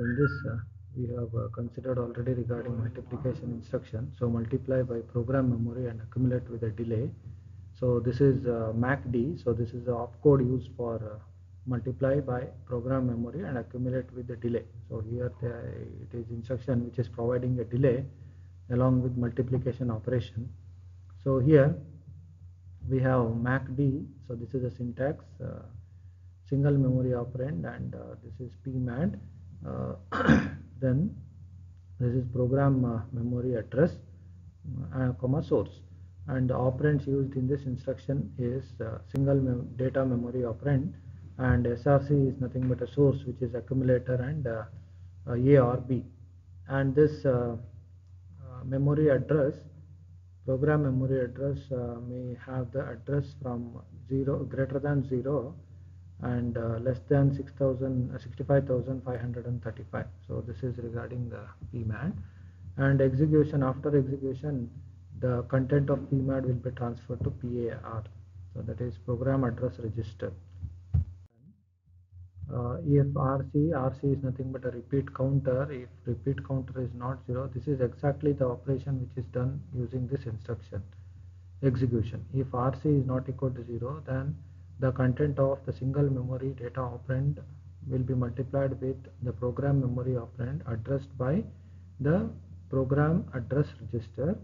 in this we have considered already regarding multiplication instruction. So multiply by program memory and accumulate with a delay. So this is MACD. So this is the opcode used for multiply by program memory and accumulate with the delay. So here it is instruction which is providing a delay along with multiplication operation. So here we have MACD. So this is the syntax, single memory operand, and this is PMAD. Then this is program memory address, comma source, and the operands used in this instruction is single data memory operand, and SRC is nothing but a source, which is accumulator and A or B. And this memory address, program memory address, may have the address from 0 greater than 0 and less than 65,535. So this is regarding the PMAD. And execution, after execution, the content of PMAD will be transferred to PAR. So that is program address register. If RC is nothing but a repeat counter. If repeat counter is not 0, this is exactly the operation which is done using this instruction execution. If RC is not equal to 0, then the content of the single memory data operand will be multiplied with the program memory operand addressed by the program address register,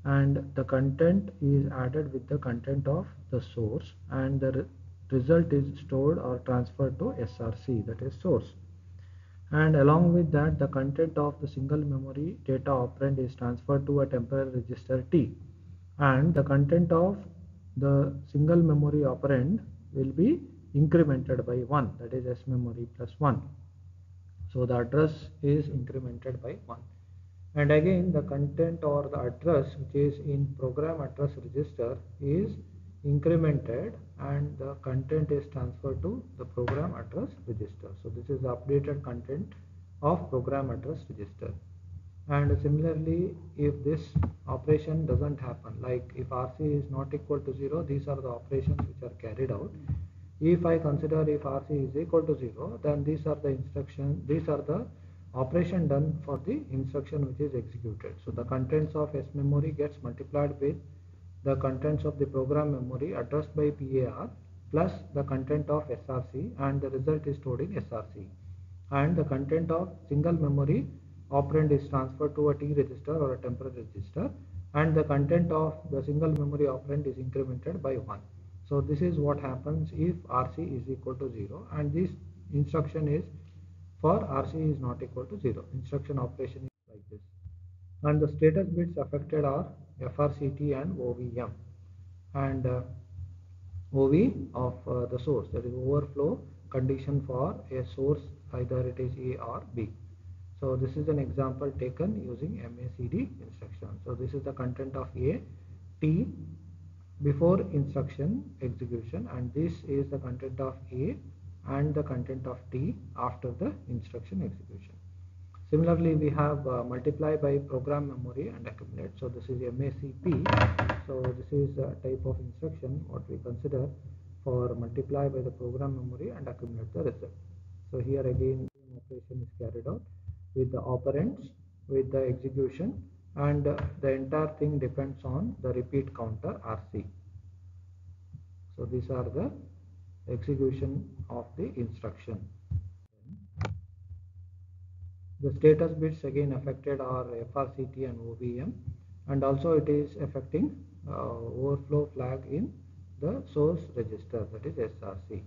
and the content is added with the content of the source, and the result is stored or transferred to SRC, that is source. And along with that, the content of the single memory data operand is transferred to a temporary register T, and the content of the single memory operand will be incremented by 1, that is S memory plus 1. So the address is incremented by 1, and again the content or the address which is in program address register is incremented, and the content is transferred to the program address register. So this is the updated content of program address register. And similarly, if this operation doesn't happen, like if RC is not equal to 0, these are the operations which are carried out. If I consider if RC is equal to 0, then these are the operation done for the instruction which is executed. So the contents of S memory gets multiplied with the contents of the program memory addressed by PAR plus the content of SRC, and the result is stored in SRC. And the content of single memory operand is transferred to a T register or a temporary register, and the content of the single memory operand is incremented by 1. So this is what happens if RC is equal to 0, and this instruction is for RC is not equal to 0. Instruction operation is like this. And the status bits affected are FRCT and OVM, and OV of the source, that is overflow condition for a source, either it is A or B. So this is an example taken using MACD instruction. So this is the content of A, T before instruction execution, and this is the content of A and the content of T after the instruction execution. Similarly, we have multiply by program memory and accumulate. So this is MACP. So this is a type of instruction what we consider for multiply by the program memory and accumulate the result. So here again the operation is carried out with the operands, with the execution, and the entire thing depends on the repeat counter RC. So these are the execution of the instruction. The status bits again affected are FRCT and OVM, and also it is affecting overflow flag in the source register, that is SRC.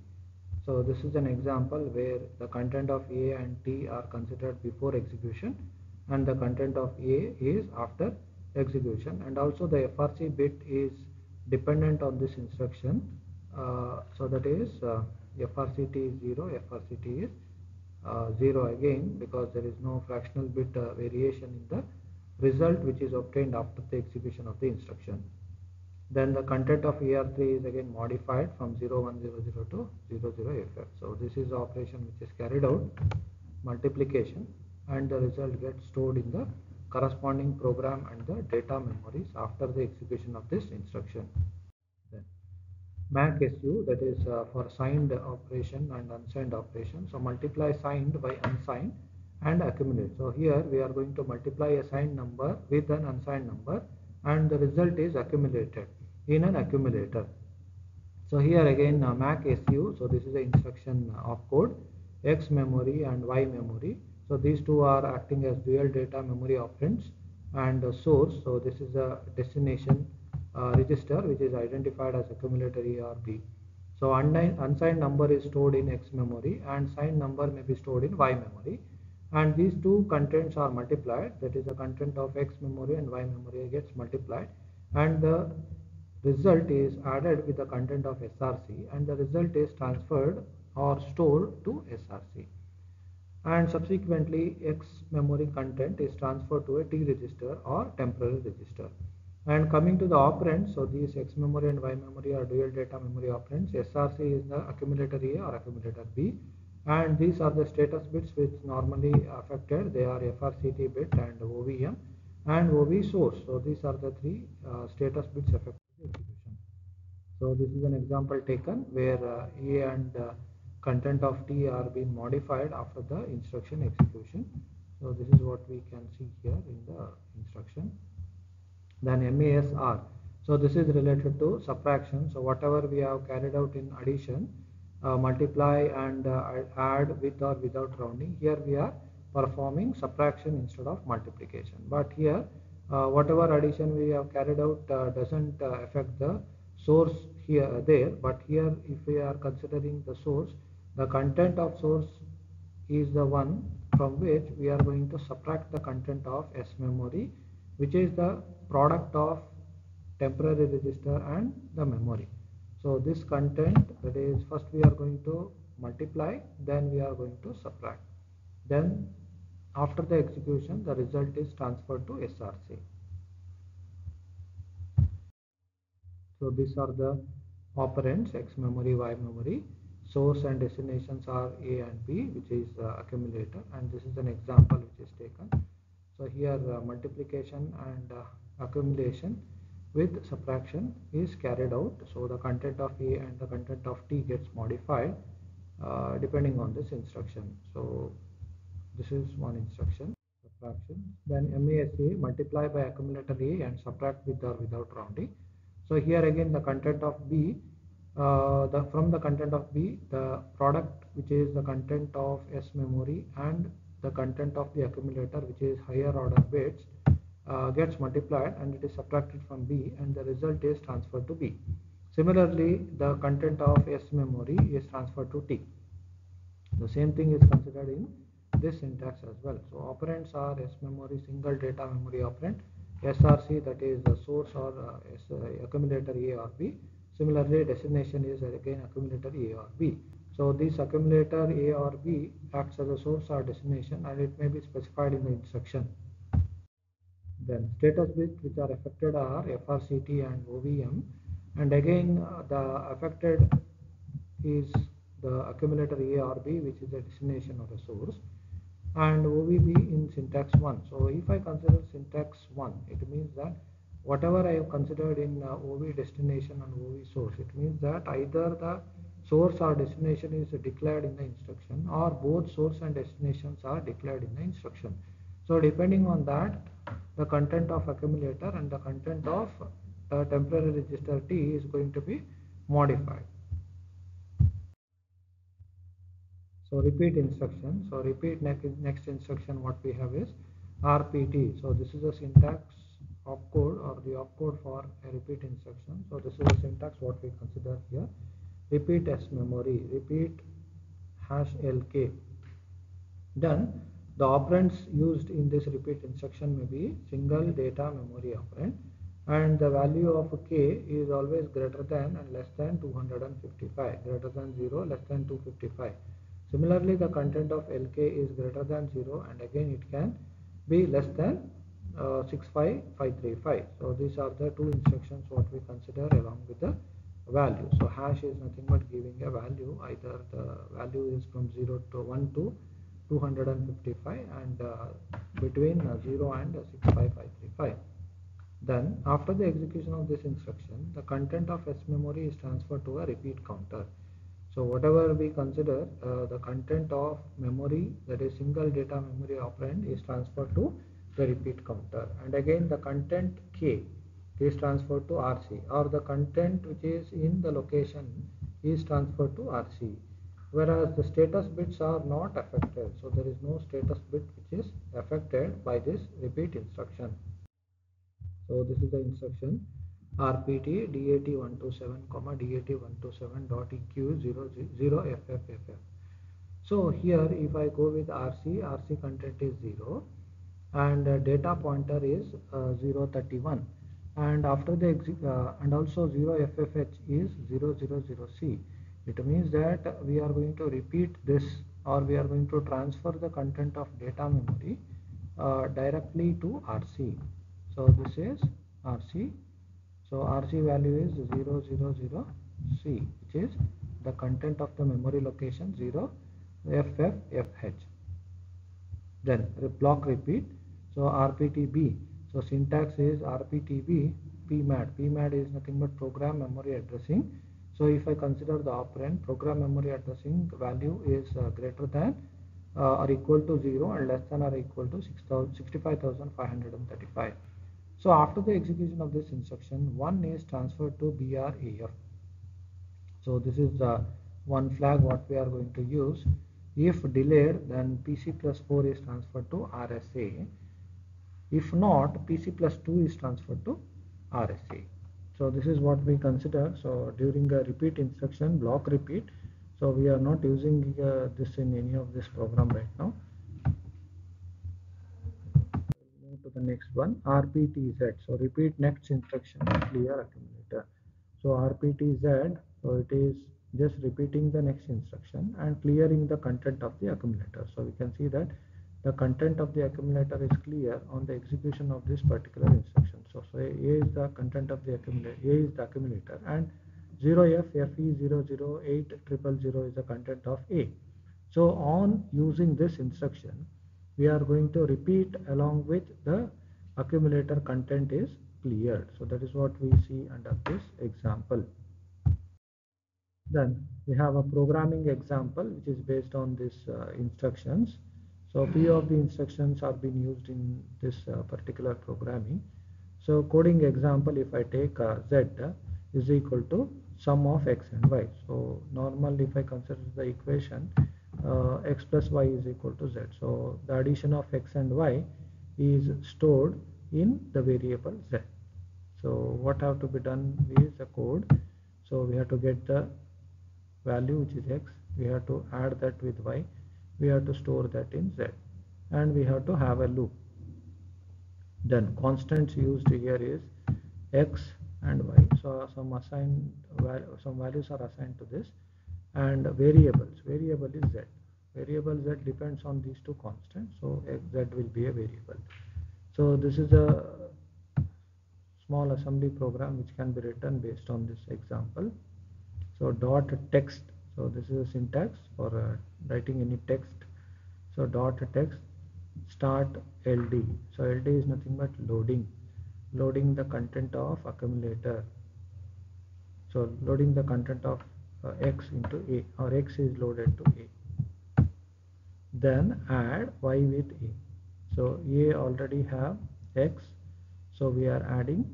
So this is an example where the content of A and T are considered before execution, and the content of A is after execution, and also the FRC bit is dependent on this instruction. So that is FRCT is 0, FRCT is 0 again, because there is no fractional bit variation in the result which is obtained after the execution of the instruction. Then the content of ER3 is again modified from 0100 to 00FF. So this is the operation which is carried out, multiplication, and the result gets stored in the corresponding program and the data memories after the execution of this instruction. Then MACSU, that is for signed operation and unsigned operation. So multiply signed by unsigned, and accumulate. So here we are going to multiply a signed number with an unsigned number, and the result is accumulated in an accumulator. So here again MAC SU, so this is the instruction of code, X memory and Y memory. So these two are acting as dual data memory operands, and source, so this is a destination register which is identified as accumulator A or B. So unsigned number is stored in X memory and signed number may be stored in Y memory, and these two contents are multiplied, that is the content of X memory and Y memory gets multiplied, and the result is added with the content of SRC, and the result is transferred or stored to SRC, and subsequently X memory content is transferred to a T register or temporary register. And coming to the operands, so these X memory and Y memory are dual data memory operands. SRC is the accumulator A or accumulator B, and these are the status bits which normally affected. They are FRCT bit and OVM and OV source. So these are the three status bits affected the execution. So this is an example taken where A and content of T are being modified after the instruction execution. So this is what we can see here in the instruction. Then MASR, so this is related to subtraction. So whatever we have carried out in addition, multiply and add with or without rounding, here we are performing subtraction instead of multiplication. But here whatever addition we have carried out doesn't affect the source here there, but here if we are considering the source, the content of source is the one from which we are going to subtract the content of S memory, which is the product of temporary register and the memory. So this content, that is, first we are going to multiply, then we are going to subtract, then after the execution the result is transferred to SRC. So these are the operands, X memory, Y memory. Source and destinations are A and B, which is accumulator, and this is an example which is taken. So here multiplication and accumulation with subtraction is carried out. So the content of A and the content of T gets modified depending on this instruction. So this is one instruction, subtraction. Then MASA, multiply by accumulator A and subtract with or without rounding. So here again the content of B, from the content of B, the product which is the content of S memory and the content of the accumulator, which is higher order bits, gets multiplied and it is subtracted from B, and the result is transferred to B. Similarly, the content of S memory is transferred to T. The same thing is considered in this syntax as well. So operands are S memory single data memory operand, SRC, that is the source or accumulator A or B. Similarly, destination is again accumulator A or B. So this accumulator A or B acts as a source or destination, and it may be specified in the instruction. Then status bits which are affected are FRCT and OVM, and again the affected is the accumulator A or B, which is a destination or a source, and OVB in syntax 1. So if I consider syntax 1, it means that whatever I have considered in OV destination and OV source, it means that either the source or destination is declared in the instruction, or both source and destinations are declared in the instruction. So depending on that, the content of accumulator and the content of temporary register T is going to be modified. So repeat instruction. So repeat next instruction what we have is RPT. So this is a syntax opcode or the opcode for a repeat instruction. So this is a syntax what we consider here. Repeat S memory, repeat hash LK. Then the operands used in this repeat instruction may be single data memory operand, and the value of K is always greater than and less than 255, greater than 0, less than 255. Similarly, the content of LK is greater than 0, and again it can be less than 65535. So these are the two instructions what we consider along with the value. So hash is nothing but giving a value, either the value is from 0 to 1 to 255 and between 0 and 65535. Then after the execution of this instruction, the content of S memory is transferred to a repeat counter. So whatever we consider the content of memory, that is single data memory operand, is transferred to the repeat counter, and again the content K is transferred to RC, or the content which is in the location is transferred to RC, whereas the status bits are not affected. So there is no status bit which is affected by this repeat instruction. So this is the instruction RPT DAT127, DAT127.EQ00FFFF. So here if I go with RC content is 0 and data pointer is 031, and after the and also 0FFH is 000C. It means that we are going to repeat this, or we are going to transfer the content of data memory directly to RC. So this is RC. So RC value is 000C, which is the content of the memory location 0FFFH. Then the block repeat. So RPTB. So syntax is RPTB PMAD. PMAD is nothing but program memory addressing. So if I consider the operand, program memory addressing value is greater than or equal to 0 and less than or equal to 65,535. So after the execution of this instruction, 1 is transferred to BRAF. So this is the one flag what we are going to use. If delayed, then PC plus 4 is transferred to RSA. If not, PC plus 2 is transferred to RSA. So this is what we consider. So during a repeat instruction, block repeat, so we are not using this in any of this program right now. Move to the next one, RPTZ. So repeat next instruction, clear accumulator. So RPTZ, so it is just repeating the next instruction and clearing the content of the accumulator. So we can see that the content of the accumulator is clear on the execution of this particular instruction. So A is the content of the accumulator, A is the accumulator, and 0FFE00800 is the content of A. So on using this instruction, we are going to repeat along with the accumulator content is cleared. So that is what we see under this example. Then we have a programming example which is based on these instructions. So few of the instructions are being used in this particular programming. So coding example, if I take Z is equal to sum of x and y. So normally if I consider the equation x plus y is equal to z. So the addition of x and y is stored in the variable z. So what have to be done is the code. So we have to get the value which is x, we have to add that with y, we have to store that in z, and we have to have a loop. Then constants used here is x and y. So some values are assigned to this, and variables. Variable is z. Variable z depends on these two constants, so z will be a variable. So this is a small assembly program which can be written based on this example. So dot text. So this is a syntax for writing any text. So dot text start LD. So LD is nothing but loading the content of accumulator. So loading the content of x into A, or x is loaded to A. Then add y with A. So A already have x, so we are adding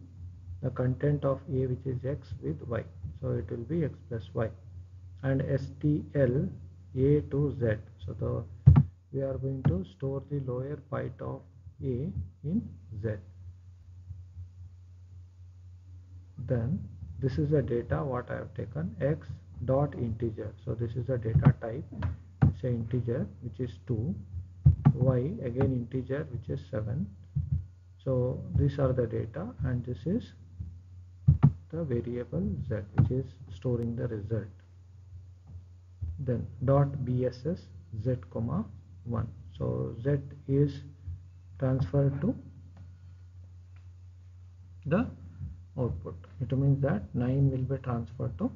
the content of A which is x with y. So it will be x plus y. And STL A to Z. So we are going to store the lower byte of A in Z. Then this is the data what I have taken, x dot integer. So this is the data type, it's an integer which is 2, y again integer which is 7. So these are the data, and this is the variable z which is storing the result. Then dot bss z comma 1. So z is transferred to the output. It means that 9 will be transferred to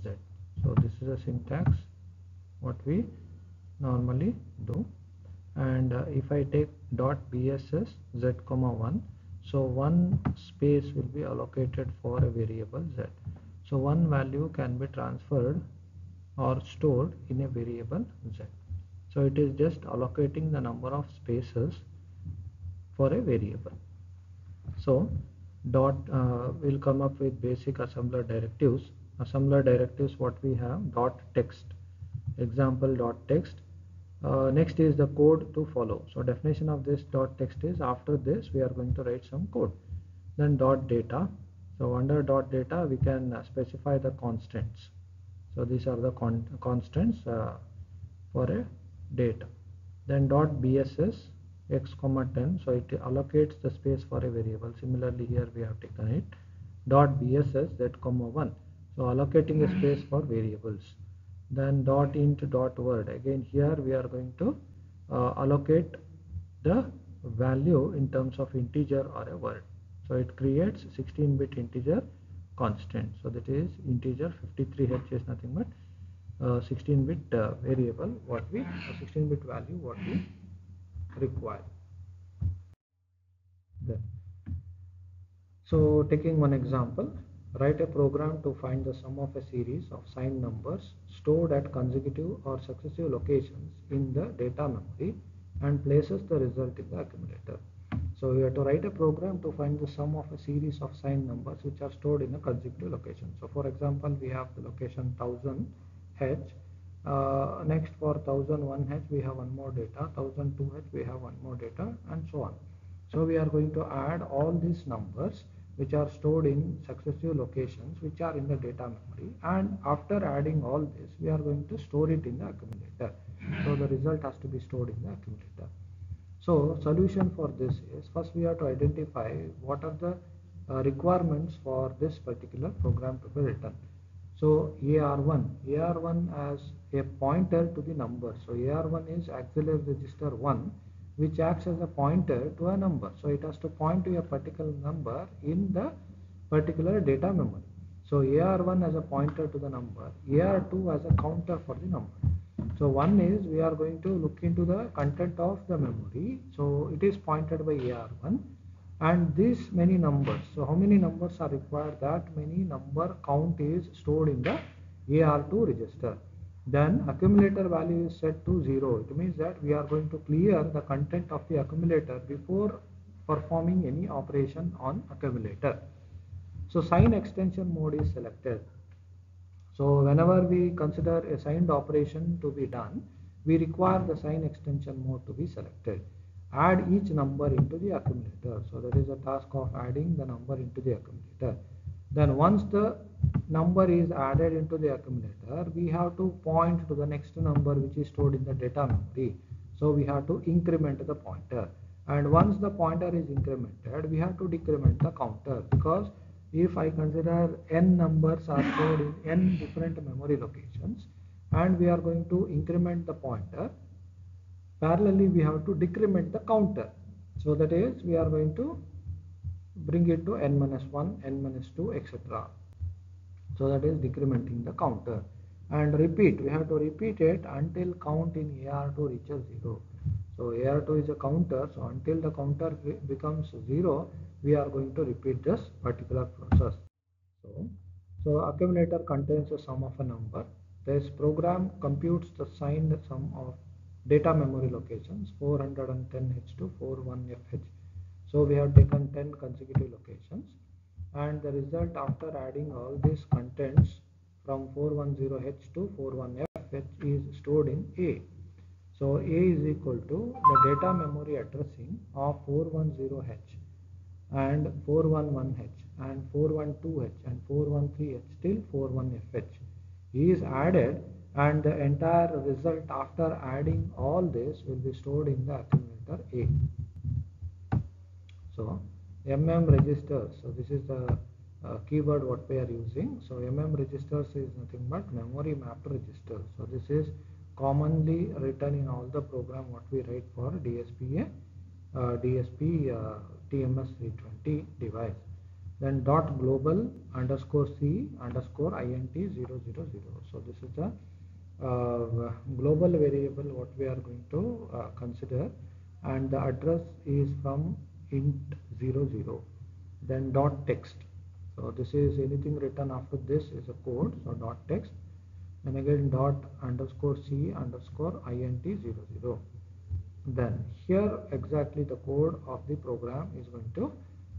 z. So this is a syntax what we normally do. And if I take dot bss z comma 1, so one space will be allocated for a variable z. So one value can be transferred or stored in a variable z. So it is just allocating the number of spaces for a variable. So dot will come up with basic assembler directives. Assembler directives, what we have: dot text, example dot text. Next is the code to follow. So definition of this dot text is, after this we are going to write some code. Then dot data. So under dot data we can specify the constants. So these are the constants for a data. Then dot bss x comma 10, so it allocates the space for a variable. Similarly here we have taken it dot bss z comma 1, so allocating a space for variables. Then dot int dot word, again here we are going to allocate the value in terms of integer or a word. So it creates 16-bit integer constant. So that is integer 53h is nothing but 16-bit variable, what we 16-bit value what we require. Then, so taking one example, write a program to find the sum of a series of signed numbers stored at consecutive or successive locations in the data memory and places the result in the accumulator. So we have to write a program to find the sum of a series of signed numbers which are stored in a consecutive location. So for example, we have the location 1000h. Next for 1001h we have one more data, 1002h we have one more data, and so on. So we are going to add all these numbers which are stored in successive locations which are in the data memory, and after adding all this we are going to store it in the accumulator. So the result has to be stored in the accumulator. So solution for this is, first we have to identify what are the requirements for this particular program to be written. So AR1 as a pointer to the number. So AR1 is auxiliary register 1, which acts as a pointer to a number. So it has to point to a particular number in the particular data memory. So AR1 as a pointer to the number, AR2 as a counter for the number. So one is, we are going to look into the content of the memory. So it is pointed by AR1 and these many numbers. So how many numbers are required? That many number count is stored in the AR2 register. Then accumulator value is set to 0. It means that we are going to clear the content of the accumulator before performing any operation on accumulator. So sign extension mode is selected. So whenever we consider a signed operation to be done, we require the sign extension mode to be selected. Add each number into the accumulator. So that is the task of adding the number into the accumulator. Then once the number is added into the accumulator, we have to point to the next number which is stored in the data memory. So we have to increment the pointer. And once the pointer is incremented, we have to decrement the counter, because if I consider n numbers are stored in n different memory locations and we are going to increment the pointer, parallelly we have to decrement the counter. So that is, we are going to bring it to n-1, n-2, etc. So that is decrementing the counter. And repeat, we have to repeat it until count in AR2 reaches 0. So AR2 is a counter, so until the counter becomes 0, we are going to repeat this particular process. So accumulator contains the sum of a number. This program computes the signed sum of data memory locations 410h to 41fh. So we have taken 10 consecutive locations, and the result after adding all these contents from 410h to 41fh is stored in A. So A is equal to the data memory addressing of 410h and 411h and 412h and 413h till 41fh is added, and the entire result after adding all this will be stored in the accumulator A. So registers, so this is the keyword what we are using. So registers is nothing but memory mapped registers. So this is commonly written in all the program what we write for DSP TMS320 device. Then dot global underscore C underscore int 000. So this is the global variable what we are going to consider, and the address is from int 00. Then dot text. So this is anything written after this is a code. So dot text. then again dot underscore C underscore int00. Then here exactly the code of the program is going to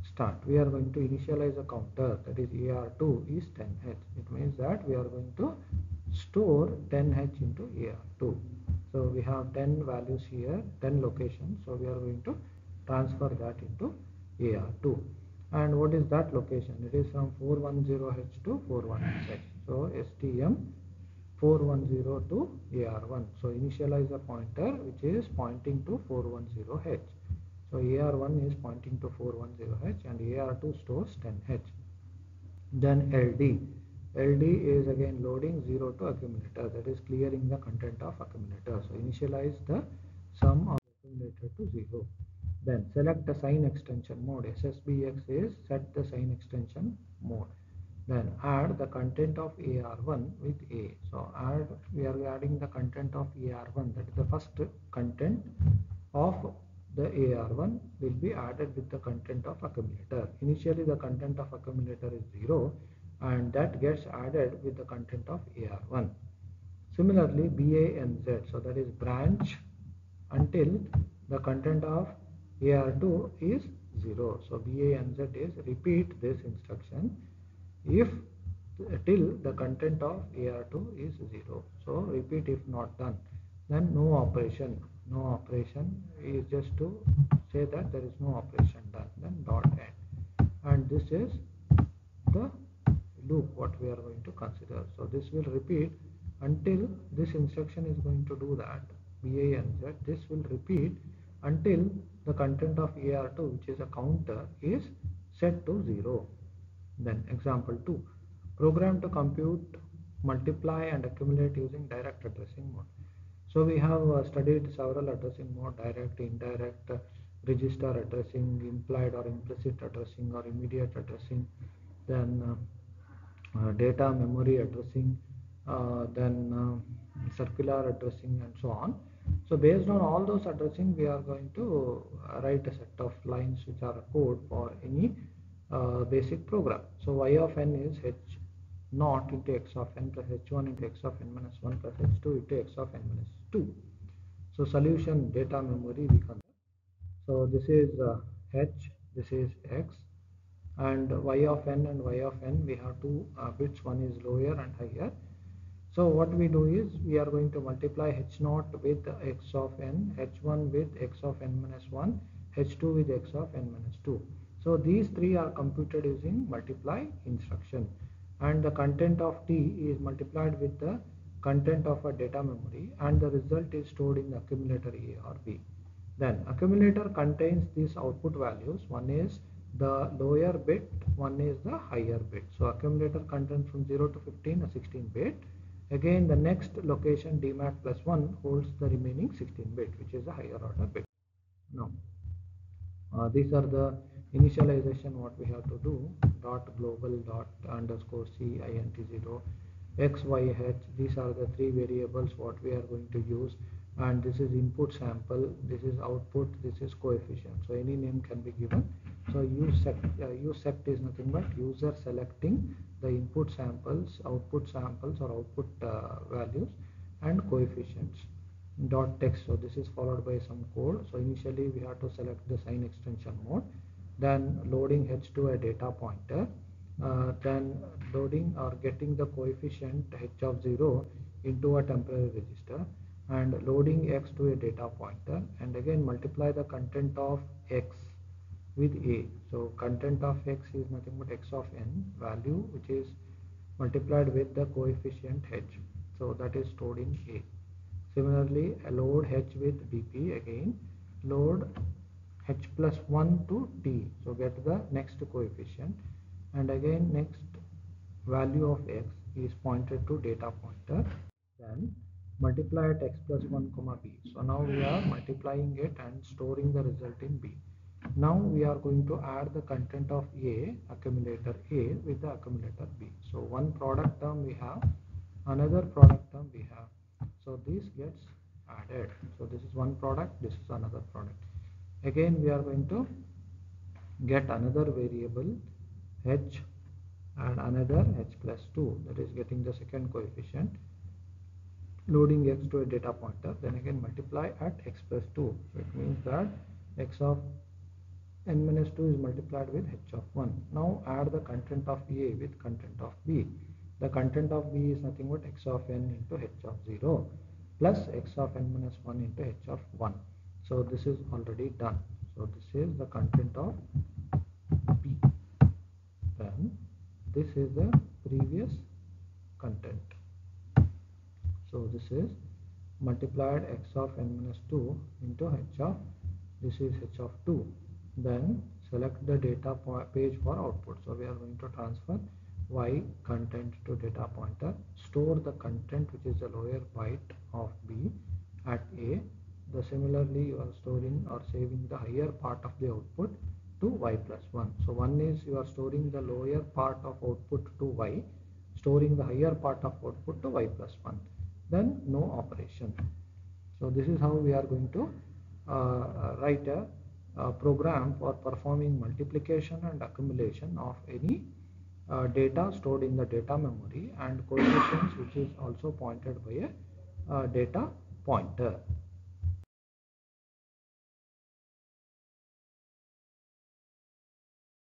start. We are going to initialize a counter, that is AR2 is 10H. It means that we are going to store 10H into AR2. So we have 10 values here, 10 locations. So we are going to transfer that into AR2. And what is that location? It is from 410H to 416H. So STM 410 to AR1. So initialize a pointer which is pointing to 410H. So AR1 is pointing to 410H and AR2 stores 10H. Then LD. LD is again loading 0 to accumulator, that is clearing the content of accumulator. So initialize the sum of accumulator to 0. Then select the sign extension mode. SSBX is set the sign extension mode. Then add the content of AR1 with A. So we are adding the content of AR1, that is the first content of the AR1 will be added with the content of accumulator. Initially the content of accumulator is 0 and that gets added with the content of AR1. Similarly BANZ, so that is branch until the content of AR2 is 0. So BANZ is repeat this instruction if till the content of AR2 is 0. So repeat if not done. Then no operation. No operation is just to say that there is no operation done. Then dot end. And this is the loop what we are going to consider. So this will repeat until this instruction is going to do that. BANZ, this will repeat until the content of AR2, which is a counter, is set to 0. Then example 2, program to compute, multiply and accumulate using direct addressing mode. So we have studied several addressing mode: direct, indirect, register addressing, implied or implicit addressing or immediate addressing, then data memory addressing, then circular addressing and so on. So based on all those addressing, we are going to write a set of lines which are code for any basic program. So y of n is h naught into x of n plus h1 into x of n minus 1 plus h2 into x of n minus 2. So solution data memory we consider. So this is h, this is x, and y of n and y of n, we have two bits, one is lower and higher. So what we do is we are going to multiply h naught with x of n, h1 with x of n minus 1, h2 with x of n minus 2. So these three are computed using multiply instruction, and the content of t is multiplied with the content of a data memory, and the result is stored in the accumulator A or B. Then accumulator contains these output values. One is the lower bit, one is the higher bit. So accumulator contains from 0 to 15 a 16 bit. Again the next location DMAT plus 1 holds the remaining 16 bit, which is a higher order bit. Now these are the initialization what we have to do: dot global dot underscore C int0 x y h. These are the three variables what we are going to use, and this is input sample, this is output, this is coefficient. So any name can be given. So usect is nothing but user selecting the input samples, output samples or output values, and coefficients. Dot text, so this is followed by some code. So initially we have to select the sign extension mode, then loading h to a data pointer, then loading or getting the coefficient h of 0 into a temporary register, and loading x to a data pointer, and again multiply the content of x with a. So content of x is nothing but x of n value, which is multiplied with the coefficient h. So that is stored in a. Similarly load h with dp, again load h plus 1 to t, so get the next coefficient, and again next value of x is pointed to data pointer, then multiply at x plus 1 comma b. So now we are multiplying it and storing the result in b. Now we are going to add the content of a, accumulator a, with the accumulator b. So one product term we have, another product term we have. So this gets added. So this is one product, this is another product. Again we are going to get another variable h and another h plus 2, that is getting the second coefficient. loading x to a data pointer, then again multiply at x plus 2. So it means that x of n minus 2 is multiplied with h of 1. Now add the content of A with content of B. The content of B is nothing but x of n into h of 0 plus x of n minus 1 into h of 1. So this is already done. So this is the content of B. Then this is the previous content. So this is multiplied x of n minus 2 into h of, this is h of 2. Then select the data page for output. So we are going to transfer y content to data pointer, store the content which is the lower byte of B at A. Similarly you are storing or saving the higher part of the output to y plus 1. So one is you are storing the lower part of output to y, storing the higher part of output to y plus 1, then no operation. So this is how we are going to write a program for performing multiplication and accumulation of any data stored in the data memory and coefficients which is also pointed by a data pointer.